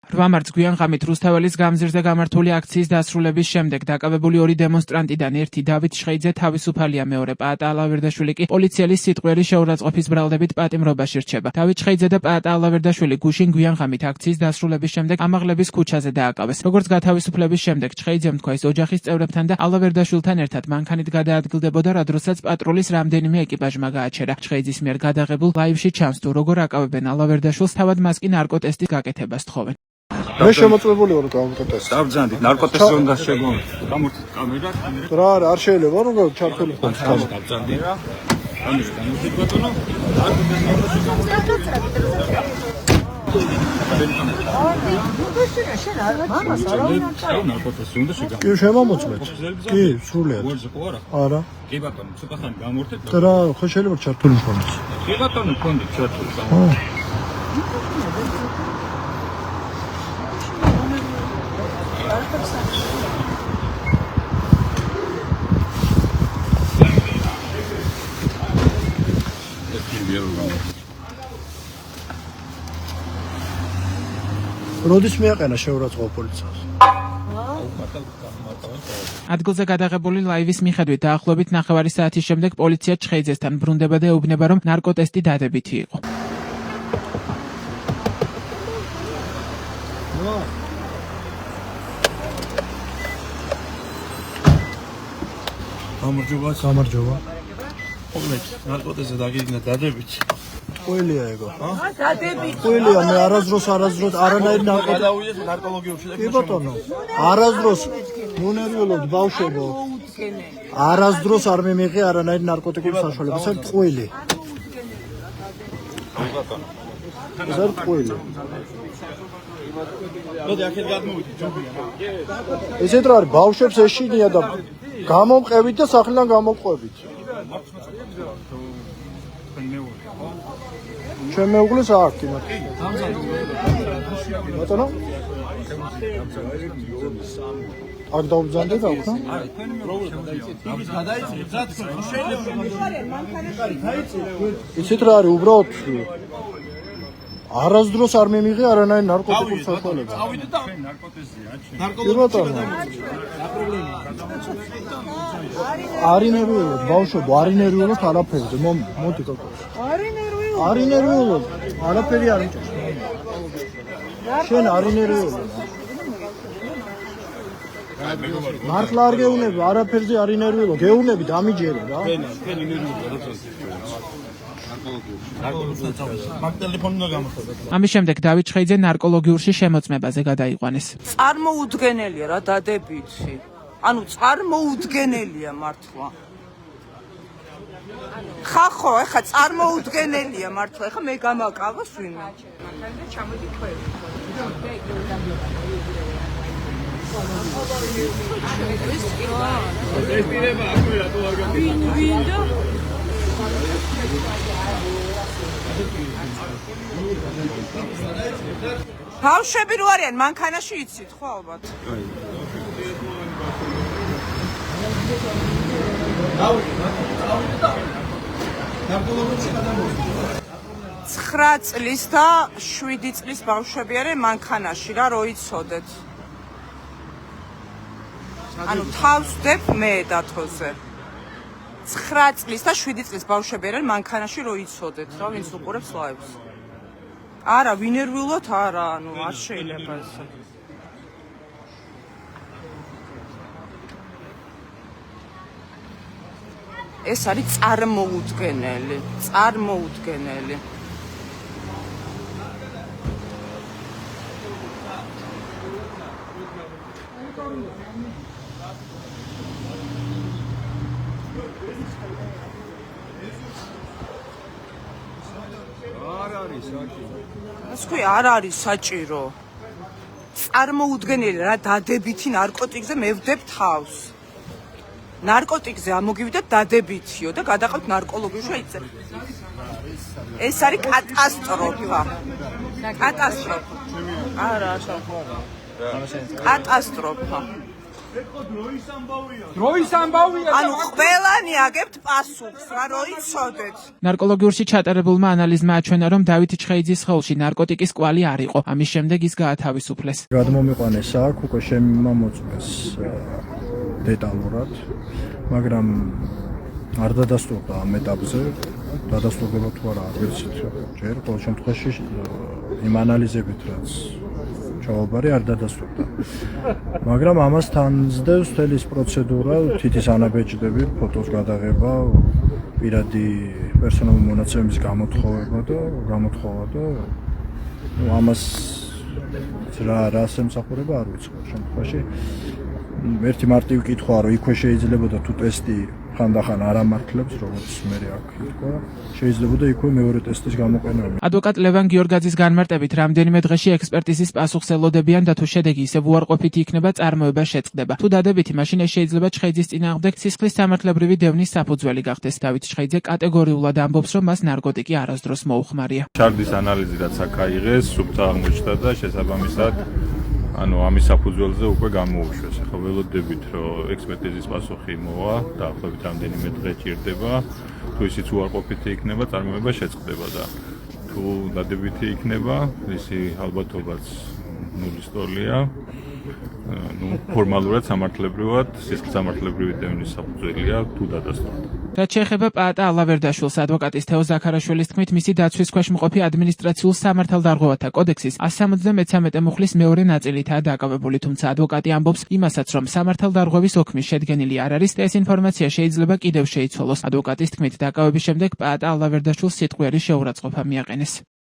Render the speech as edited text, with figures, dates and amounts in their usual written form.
8 მარტს გვიანღამით რუსთაველის გამზირზე გამართული აქციის დასრულების შემდეგ დაკავებული ორი დემონსტრანტიდან ერთი დავით შხეიძე თავისუფალია, მეორე პაატა ალავერდაშვილი კი პოლიციელის სიტყვიერი შეურაცხყოფის ბრალდებით პატიმრობაში რჩება. დავით შხეიძე და პაატა ალავერდაშვილი გუშინ გვიანღამით აქციის დასრულების შემდეგ ამაღლების ქუჩაზე დააკავეს. როგორც გათავისუფლების შემდეგ შხეიძემ თქვა, ის ოჯახის წევრებთან და ალავერდაშვილთან ერთად მანქანით გადაადგილდებოდა, რა დროსაც პატრულის რამდენიმე ეკიპაჟმა გააჩერა. შხეიძის მიერ გადაღებულ ლაივში ჩანს თუ როგორ აკავებენ ალავერდაშვილს, თავად მას კი ნარკოტესტის გაკეთებას თხოვენ. მე შემოწმებული ვარ გამოტესტს. დავბრძანდით, ნარკოტესტს უნდა შეგმოვით. გამორთით კამერა. რა არ შეიძლება რომ ჩართული ხოს. დავბრძანდით. ამის გამორთით ბატონო. კი შემომოწმეთ. კი, სრულიად. არა. კი ბატონო, ცოტა ხანი გამორთეთ. რა, ხო შეიძლება ჩართული ხოს. კი ბატონო, კონდით ჩართული. როდის მიაყენა შეურაცხყოფა პოლიციას? ადგილზე გადაღებული ლაივის მიხედვით დაახლოებით 9 საათის შემდეგ პოლიცია შხეიძესთან ბრუნდება და ეუბნება, რომ ნარკოტესტი დადებითი იყო. გამარჯობა. მოგმეთ, ნარკოტესზე დაგიგნა დადებით. ყველია ეგო. ყველია, მე არასდროს არანაირ ნარკოლოგიურში და კი ბატონო. არასდროს მონერვიულობ ბავშვებო. არასდროს არ მიმიღე არანაირ ნარკოტიკული საშუალება. ეს ყველი. ბატონო. ეს ყველი. მოდი აქეთ გადმოვიდეთ, ჯობია. ესეთ რა არის, ბავშვებს ეშინია და გამომყევით და სახლიდან გამოვყვებით. ჩემ მეუღლეს აქვს იმათ. ბატონო? აქ დავბრძანდეთ აქ, რა? ისეთ რა არის, უბრალოდ არასდროს არ მიმიღე არანაირ ნარკოტიკულ საშუალებას. წავიდეთ და ნარკოტესია, კი ბატონო. არინერვიულობ, ბავშვებო, არინერვიულობ არაფერზე. მოდი კაკო. არინერვიულობ, არაფერი არ მჭირს. შენ არინერვიულობ. მართლა არ გეუნები, არაფერზე არინერვიულობ. გეუნები დამიჯერე რა. თქვენი ნერვიულია რა თქმა უნდა. ამის შემდეგ დავით შხეიძე ნარკოლოგიურში შემოწმებაზე გადაიყვანეს. წარმოუდგენელია რა დადებითი. ანუ წარმოუდგენელია მართლა. ხახო, ეხა წარმოუდგენელია მართლა. ეხა მე გამაკავოს ვინმე. ჩამოდი თქვენ. ბავშვები რო არიან მანქანაში იცით ხო ალბათ? ცხრა წლის და 7 წლის ბავშვები არიან მანქანაში რა რო იცოდეთ. ანუ თავს ვდებ მე დათოზე. 9 წლის და 7 წლის ბავშვები არიან მანქანაში რო იცოდეთ რა ვინც უყურებს ლაივს. არა, ვინერვიულოთ არა, ანუ არ შეიძლება ესე. ეს არის წარმოუდგენელი. ასქვი არ არის საჭირო. წარმოუდგენელი რა დადებითი ნარკოტიკზე მე ვდებ თავს. ნარკოტიკზე ამოგივიდეთ დადებითიო და გადაყავთ ნარკოლოგიურში აიწე. ეს არის კატასტროფა. არა, კატასტროფა. დროის ამბავია. ანუ ყველანი აგებთ პასუხს რა რო იცოდეთ. ნარკოლოგიურში ჩატარებულმა ანალიზმა აჩვენა, რომ დავით ჩხეიძის სხეულში ნარკოტიკის კვალი არ იყო. ამის შემდეგ ის გაათავისუფლეს. გადმომიყვანეს აქ, უკვე შემოწმეს დეტალურად, მაგრამ არ დადასტურდა ამ ეტაპზე. დადასტურდება თუ არა, არ ვიცით. ჯერ ყოველ შემთხვევაში იმ ანალიზებით, რაც ჩაუბარი არ დადასტურდა. მაგრამ ამას თან ზდევს მთელი ის პროცედურა, თითის ანაბეჭდები, ფოტოს გადაღება, პირადი პერსონალური მონაცემების გამოთხოვება და ამას რა ემსახურება არ ვიცი ყოველ შემთხვევაში. ერთი მარტივი კითხვაა, რომ იქვე შეიძლებოდა თუ ტესტი ხანდახან არ ამართლებს, როგორც მე აქ ითქვა, შეიძლებოდა იქვე მეორე ტესტის გამოყენება. ადვოკატ ლევან გიორგაძის განმარტებით, რამდენიმე დღეში ექსპერტიზის პასუხს ელოდებიან და თუ შედეგი ისევ უარყოფითი იქნება, წარმოება შეწყდება. თუ დადებითი, მაშინ ეს შეიძლება ჩხეიძის წინააღმდეგ სისხლის სამართლებრივი დევნის საფუძველი გახდეს. დავით ჩხეიძე კატეგორიულად ამბობს, რომ მას ნარკოტიკი არასდროს მოუხმარია. ჩარდის ანალიზი რაც აქ აიღეს, სუფთა აღმოჩნდა და შესაბამისად ანუ ამის საფუძველზე უკვე გამოუშვეს. ახლა ველოდებით, რომ ექსპერტიზის პასუხი მოვა, დაახლოებით რამდენიმე დღე ჭირდება. თუ ისიც უარყოფითი იქნება, წარმოება შეწყდება და თუ დადებითი იქნება, ისი ალბათობაც ნულის ტოლია. ფორმალურად სამართლებრივად სისხლის სამართლებრივი დევნის საფუძველია თუ დადასტურდა. რაც შეეხება პაატა ალავერდაშვილს, ადვოკატის თეო ზაქარაშვილის თქმით, მისი დაცვის ქვეშ მყოფი ადმინისტრაციულ სამართალდარღვევათა კოდექსის 173 მუხლის მეორე ნაწილითაა დაკავებული, თუმცა ადვოკატი ამბობს იმასაც, რომ სამართალდარღვევის ოქმი შედგენილი არ არის და ეს ინფორმაცია შეიძლება კიდევ შეიცვალოს. ადვოკატის თქმით, დაკავების შემდეგ პაატა ალავერდაშვილს სიტყვიერი შეურაცხყოფა მიაყენეს.